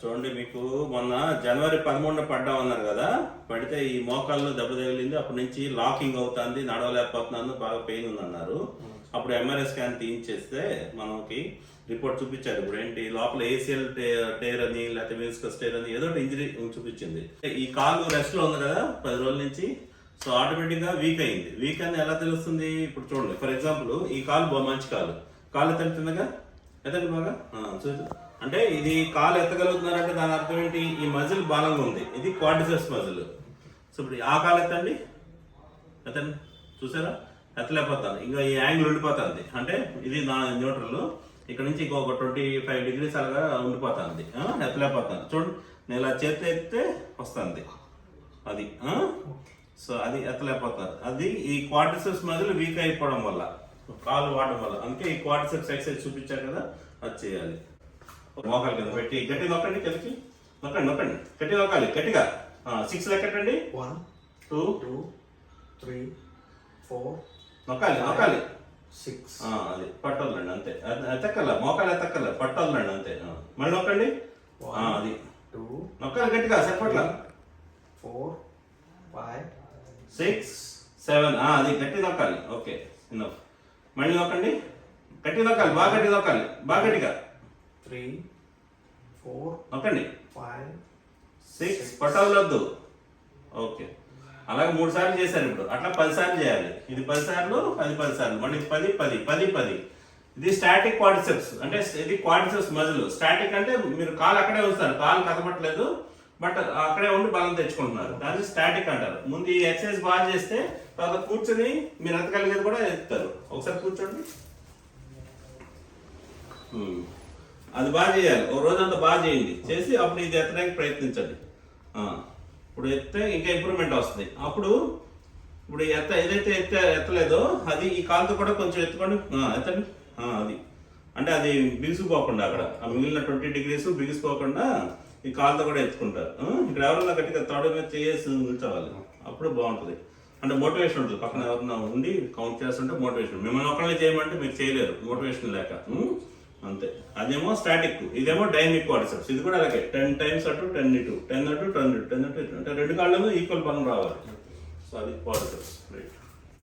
చూడండి, మీకు మొన్న జనవరి 13 పడ్డామన్నారు కదా, పడితే ఈ మోకాళ్ళు దెబ్బ తగిలింది. అప్పటి నుంచి లాకింగ్ అవుతుంది, నడవలేకపోతున్నాను, బాగా పెయిన్ ఉంది అన్నారు. అప్పుడు ఎంఆర్ఐ స్కాన్ తీయించేస్తే మనకి రిపోర్ట్ చూపించారు. ఇప్పుడు ఏంటి, లోపల ఏసియల్ టేర్ అని లేకపోతే మెనిస్కస్ టేర్ అని ఏదో ఇంజరీ చూపించింది. ఈ కాలు రెస్ట్ లో ఉంది కదా 10 రోజుల నుంచి, సో ఆటోమేటిక్ గా వీక్ అయింది. వీక్ అని ఎలా తెలుస్తుంది? ఇప్పుడు చూడండి, ఫర్ ఎగ్జాంపుల్ ఈ కాలు మంచి కాలు ఎత్తంటుందిగా, ఎత్తండి బాగా చూసి. అంటే ఇది కాలు ఎత్తగలుగుతున్నారంటే దాని అర్థం ఏంటి, ఈ మజిల్ బలంగా ఉంది, ఇది క్వాడ్రిసెప్స్ మజిల్. సో ఇప్పుడు ఆ కాలు ఎత్తండి, చూసారా, ఎత్తలేకపోతాను, ఇంకా ఈ యాంగిల్ ఉండిపోతుంది. అంటే ఇది నా న్యూట్రల్, ఇక్కడ నుంచి ఇంకొక 25 degrees అలాగా ఉండిపోతుంది, ఎత్తలేకపోతాను. చూడండి, నేను ఇలా చేతి ఎత్తే వస్తుంది అది. సో అది ఎత్తలేకపోతారు, అది ఈ క్వాడ్రిసెప్స్ మజిల్ వీక్ అయిపోవడం వల్ల, కాలు వాడడం వల్ల. అందుకే ఈ క్వాడ్రిసెప్స్ ఎక్సర్సైజ్ చూపించారు కదా, అది చేయాలి. మోకాలు కింద పెట్టి గట్టి నొక్కండి, కిందకి నొక్కండి, గట్టి నొక్కాలి, గట్టిగా 6 లెక్కటండి. 1 2 3 4 నొక్కాలి 6. అది పట్టాలండి, అంతే. ఎత్తక్కల, మోకాలు ఎత్తక్కల, పట్టాలండి, అంతే. మళ్ళీ నొక్కండి, అది 2 నొక్కాలి గట్టిగా, సరిపట్ల. 4 5 6 7 అది గట్టి నొక్కాలి. Okay, enough. మళ్ళీ నొక్కండి, గట్టి నొక్కాలి, బాగా గట్టి నొక్కాలి, బాగా గట్టిగా. 3 4 నొక్కండి, 5 6 పట్టాలొద్దు. ఓకే, అలాగే 3 సార్లు చేశారు. ఇప్పుడు అట్లా 10 సార్లు చేయాలి. ఇది 10 సార్లు, అది 10 సార్లు, మళ్ళీ 10 10 10 10. ఇది స్టాటిక్ క్వాడ్రిసెప్స్, అంటే ఇది క్వాడ్రిసెప్స్ మజిల్. స్టాటిక్ అంటే మీరు కాలు అక్కడే ఉంచుతారు, కాలు కదపట్లేదు, బట్ అక్కడే ఉండి బలం తెచ్చుకుంటున్నారు, దాన్ని స్టాటిక్ అంటారు. ముందు ఈ ఎక్సర్సైజ్ బాగా చేస్తే తర్వాత కూర్చొని మీరు ఎత్తగలిగేది కూడా ఎత్తుతారు. ఒకసారి కూర్చోండి, అది బాగా చేయాలి. ఒక రోజంతా బాగా చేయండి, చేసి అప్పుడు ఇది ఎత్తడానికి ప్రయత్నించండి. ఇప్పుడు ఎత్తే ఇంకా ఇంప్రూవ్మెంట్ వస్తుంది. అప్పుడు ఇప్పుడు ఏదైతే ఎత్తలేదో అది ఈ కాలుతో కూడా కొంచెం ఎత్తుకోండి, ఎత్తండి. అది అంటే అది బిగుసిపోకుండా, అక్కడ మిగిలిన 20 degrees బిగుసిపోకుండా ఈ కాలుతో కూడా ఎత్తుకుంటారు. ఇక్కడ ఎవరన్నా గట్టిగా తోడ మీద చేసి నిల్చోవాలి, అప్పుడు బాగుంటుంది. అంటే మోటివేషన్ ఉంటుంది, పక్కన ఎవరన్నా ఉండి కౌంట్ చేస్తుంటే మోటివేషన్. మిమ్మల్ని ఒకళ్ళే చేయమంటే మీరు చేయలేరు, మోటివేషన్ లేక, అంతే. అదేమో స్టాటిక్, ఇదేమో డైనమిక్ క్వాడ్రిసెప్స్. ఇది కూడా అలాగే 10 times అటు 10 ఇటు, 10 అటు 10 ఇటు, 10 అటు ఇటు, అంటే 2 కాళ్ళలో ఈక్వల్ బలం రావాలి. సో అది క్వాడ్రిసెప్స్. రైట్.